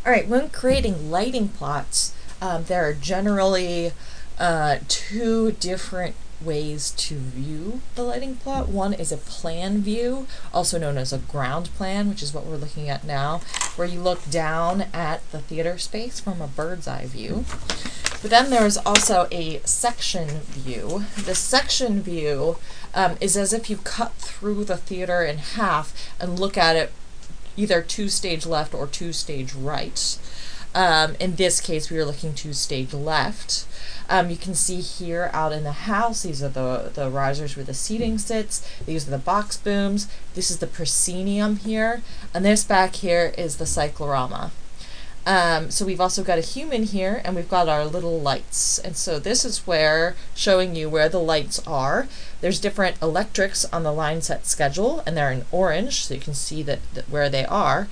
All right, when creating lighting plots, there are generally two different ways to view the lighting plot. One is a plan view, also known as a ground plan, which is what we're looking at now, where you look down at the theater space from a bird's eye view. But then there's also a section view. The section view is as if you cut through the theater in half and look at it either two stage left or two stage right. In this case, we are looking to stage left. You can see here out in the house, these are the risers where the seating sits. These are the box booms. This is the proscenium here. And this back here is the cyclorama. So we've also got a human here, and we've got our little lights. And so this is where, showing you where the lights are. There's different electrics on the line set schedule, and they're in orange, so you can see that where they are.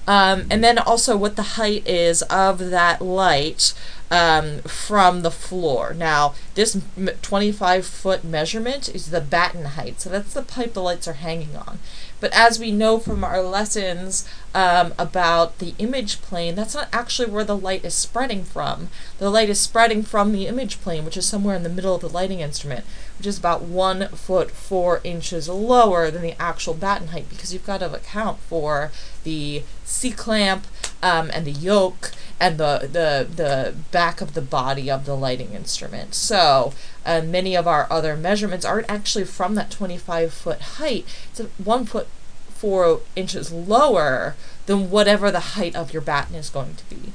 And then also what the height is of that light from the floor. Now, this 25-foot measurement is the batten height, so that's the pipe the lights are hanging on. But as we know from our lessons about the image plane, that's not actually where the light is spreading from. The light is spreading from the image plane, which is somewhere in the middle of the lighting instrument, which is about 1 foot 4 inches lower than the actual batten height, because you've got to account for the C-clamp and the yoke and the back of the body of the lighting instrument. So many of our other measurements aren't actually from that 25-foot height. It's 1 foot 4 inches lower than whatever the height of your batten is going to be.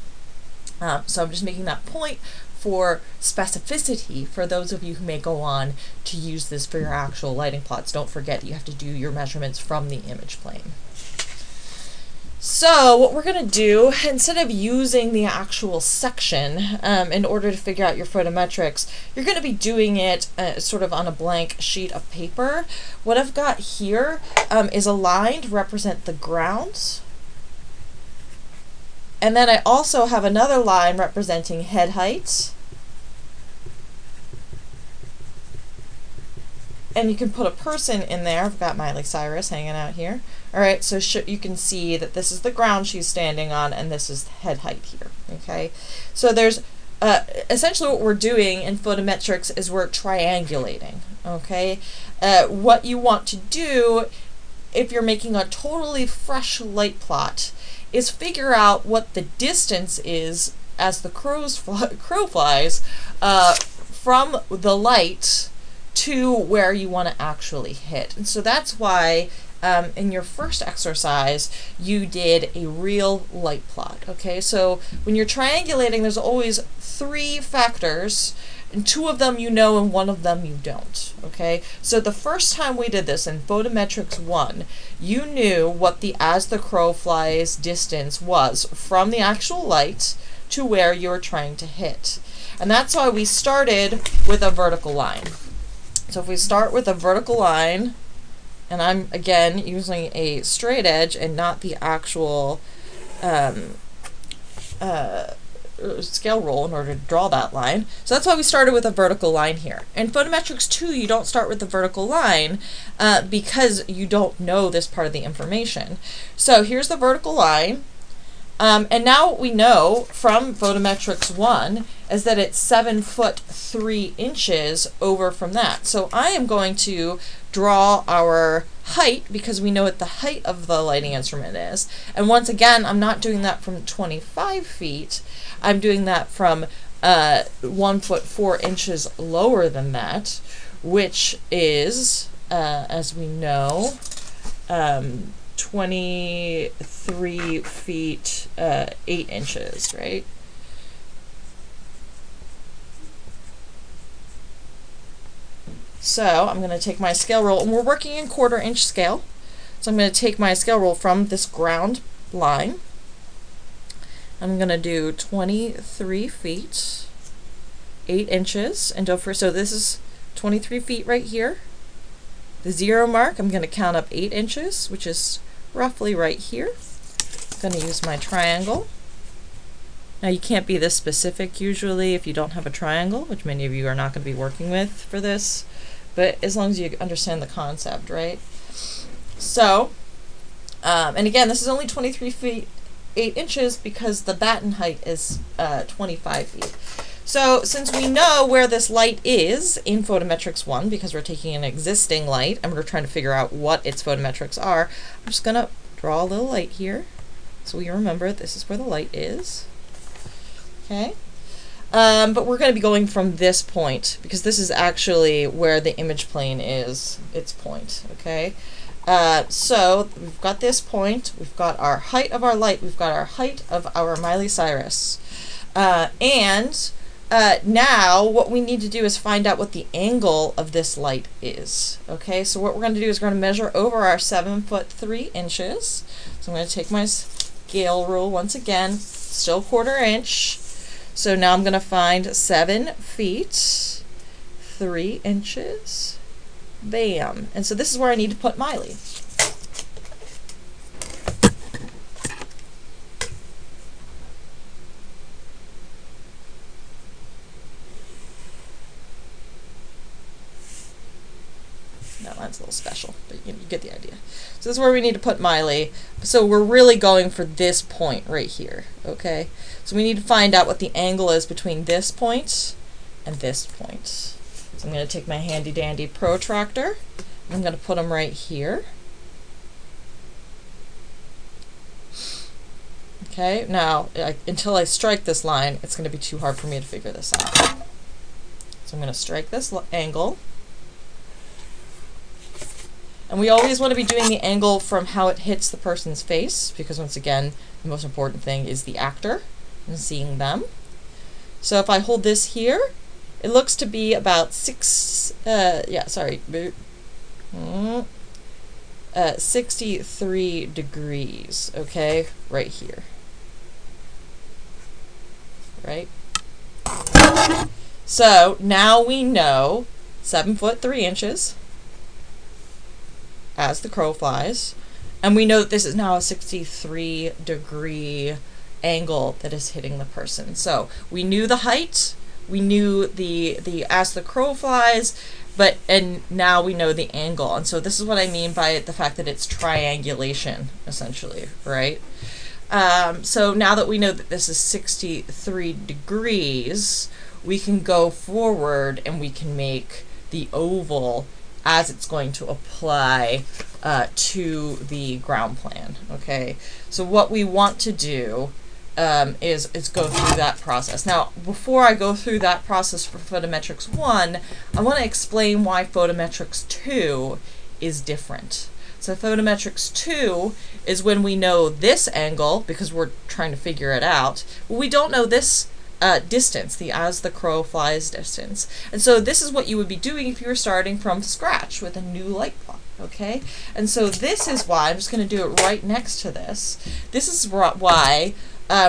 So I'm just making that point for specificity for those of you who may go on to use this for your actual lighting plots. Don't forget that you have to do your measurements from the image plane. So what we're going to do, instead of using the actual section in order to figure out your photometrics, you're going to be doing it sort of on a blank sheet of paper. What I've got here is a line to represent the grounds. And then I also have another line representing head height. And you can put a person in there. I've got Miley Cyrus hanging out here. All right, so you can see that this is the ground she's standing on, and this is head height here, okay? So there's, essentially what we're doing in photometrics is we're triangulating, okay? What you want to do, if you're making a totally fresh light plot, is figure out what the distance is as the crow flies from the light to where you want to actually hit. And so that's why in your first exercise you did a real light plot. Okay, so when you're triangulating, there's always 3 factors, and 2 of them you know and 1 of them you don't. Okay, so the first time we did this in Photometrics 1, you knew what the as the crow flies distance was from the actual light to where you were trying to hit. And that's why we started with a vertical line. So if we start with a vertical line, and I'm again using a straight edge and not the actual scale rule in order to draw that line. So that's why we started with a vertical line here. In Photometrics 2, you don't start with the vertical line because you don't know this part of the information. So here's the vertical line. And now what we know from Photometrics 1 is that it's 7 foot 3 inches over from that. So I am going to draw our height because we know what the height of the lighting instrument is. And once again, I'm not doing that from 25 feet. I'm doing that from 1 foot 4 inches lower than that, which is, as we know, 23 feet 8 inches, right? So I'm going to take my scale rule, and we're working in 1/4 inch scale. So I'm going to take my scale rule from this ground line. I'm going to do 23 feet 8 inches, and so this is 23 feet right here. The 0 mark, I'm going to count up 8 inches, which is roughly right here. I'm going to use my triangle. Now you can't be this specific usually if you don't have a triangle, which many of you are not going to be working with for this, but as long as you understand the concept, right? So, and again, this is only 23 feet 8 inches because the batten height is 25 feet. So since we know where this light is in Photometrics 1, because we're taking an existing light and we're trying to figure out what its photometrics are, I'm just going to draw a little light here so we remember this is where the light is. Okay. But we're going to be going from this point because this is actually where the image plane is, its point. Okay. So we've got this point, we've got our height of our light, we've got our height of our Miley Cyrus. Now what we need to do is find out what the angle of this light is. Okay, so what we're going to do is we're going to measure over our 7 foot 3 inches. So I'm going to take my scale rule once again, still 1/4 inch. So now I'm going to find 7 feet 3 inches. Bam. And so this is where I need to put Miley. That line's a little special, but you get the idea. So this is where we need to put Miley. So we're really going for this point right here, okay? So we need to find out what the angle is between this point and this point. So I'm going to take my handy dandy protractor. I'm going to put them right here. Okay, now until I strike this line, it's going to be too hard for me to figure this out. So I'm going to strike this angle. And we always want to be doing the angle from how it hits the person's face, because once again, the most important thing is the actor and seeing them. So if I hold this here, it looks to be about 63 degrees, okay, right here. Right? So now we know 7 foot 3 inches as the crow flies, and we know that this is now a 63-degree angle that is hitting the person. So we knew the height, we knew the as the crow flies, and now we know the angle. And so this is what I mean by the fact that it's triangulation, essentially, right? So now that we know that this is 63 degrees, we can go forward and we can make the oval as it's going to apply to the ground plan. Okay, so what we want to do is go through that process. Now, before I go through that process for Photometrics 1, I want to explain why Photometrics 2 is different. So Photometrics 2 is when we know this angle, because we're trying to figure it out, but we don't know this distance, the as the crow flies distance. And so this is what you would be doing if you were starting from scratch with a new light plot, okay? And so this is why, I'm just going to do it right next to this, this is why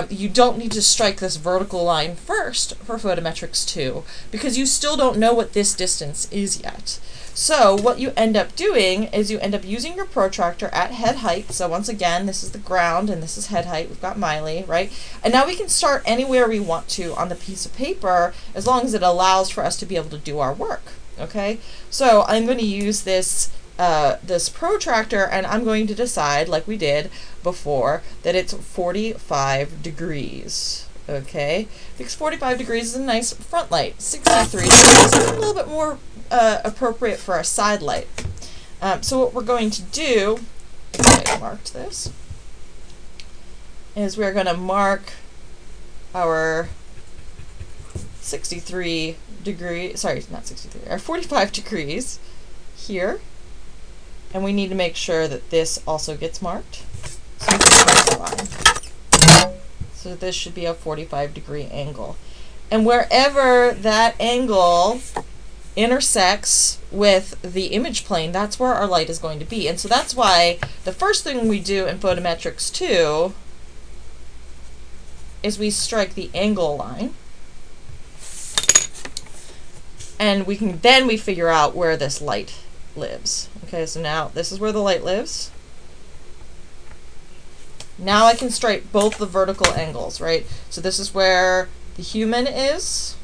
you don't need to strike this vertical line first for Photometrics 2, because you still don't know what this distance is yet. So what you end up doing is you end up using your protractor at head height. So once again, this is the ground and this is head height. We've got Miley, right? And now we can start anywhere we want to on the piece of paper as long as it allows for us to be able to do our work, okay? So I'm going to use this this protractor, and I'm going to decide, like we did before, that it's 45 degrees, okay? Because 45 degrees is a nice front light. 63 degrees is a little bit more appropriate for a side light. So what we're going to do, I marked this, is we're going to mark our 63 degree, sorry, not 63, our 45 degrees here. And we need to make sure that this also gets marked. So this should be a 45-degree angle. And wherever that angle intersects with the image plane, that's where our light is going to be. And so that's why the first thing we do in Photometrics 2 is we strike the angle line. And we figure out where this light lives. Okay, so now this is where the light lives. Now I can strike both the vertical angles, right? So this is where the human is.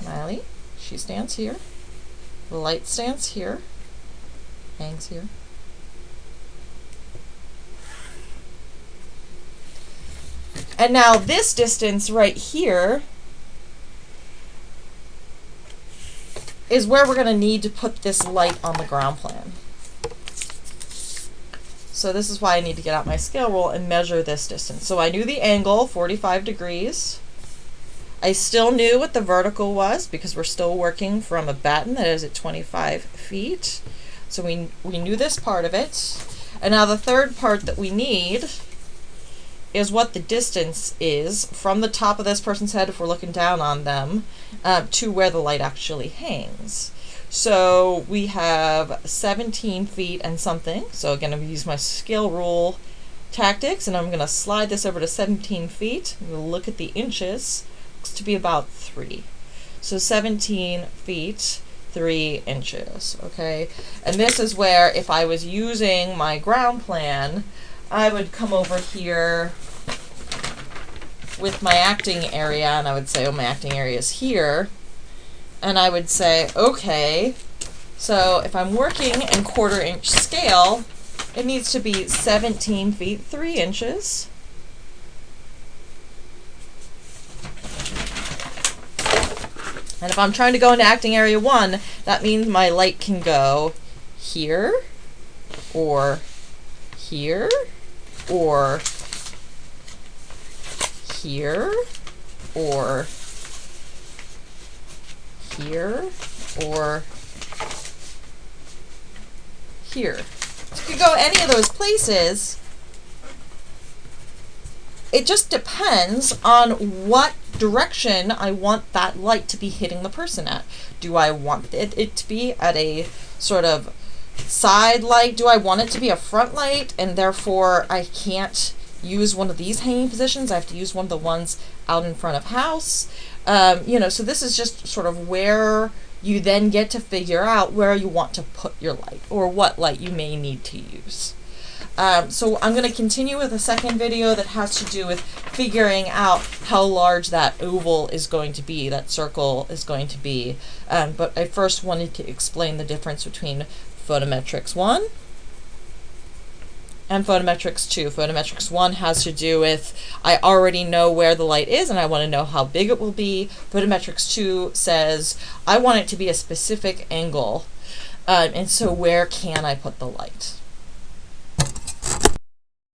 Miley, she stands here. The light stands here. Hangs here. And now this distance right here is where we're going to need to put this light on the ground plan. So this is why I need to get out my scale rule and measure this distance. So I knew the angle, 45 degrees. I still knew what the vertical was because we're still working from a batten that is at 25 feet. So we knew this part of it. And now the third part that we need is what the distance is from the top of this person's head, if we're looking down on them, to where the light actually hangs. So we have 17 feet and something. So again, I'm going to use my scale rule tactics, and I'm going to slide this over to 17 feet. I'm going to look at the inches. Looks to be about 3. So 17 feet, 3 inches, okay? And this is where, if I was using my ground plan, I would come over here with my acting area, and I would say, oh, my acting area is here. And I would say, okay, so if I'm working in 1/4 inch scale, it needs to be 17 feet, 3 inches. And if I'm trying to go into acting area 1, that means my light can go here, or here, or here, or here, or here. So it could go any of those places. It just depends on what direction I want that light to be hitting the person at. Do I want it to be at a sort of side light? Do I want it to be a front light, and therefore I can't use one of these hanging positions? I have to use one of the ones out in front of house. You know, so this is just sort of where you then get to figure out where you want to put your light, or what light you may need to use. So I'm going to continue with a second video that has to do with figuring out how large that oval is going to be, that circle is going to be. But I first wanted to explain the difference between Photometrics 1 and Photometrics 2. Photometrics 1 has to do with, I already know where the light is and I want to know how big it will be. Photometrics 2 says, I want it to be a specific angle, and so where can I put the light?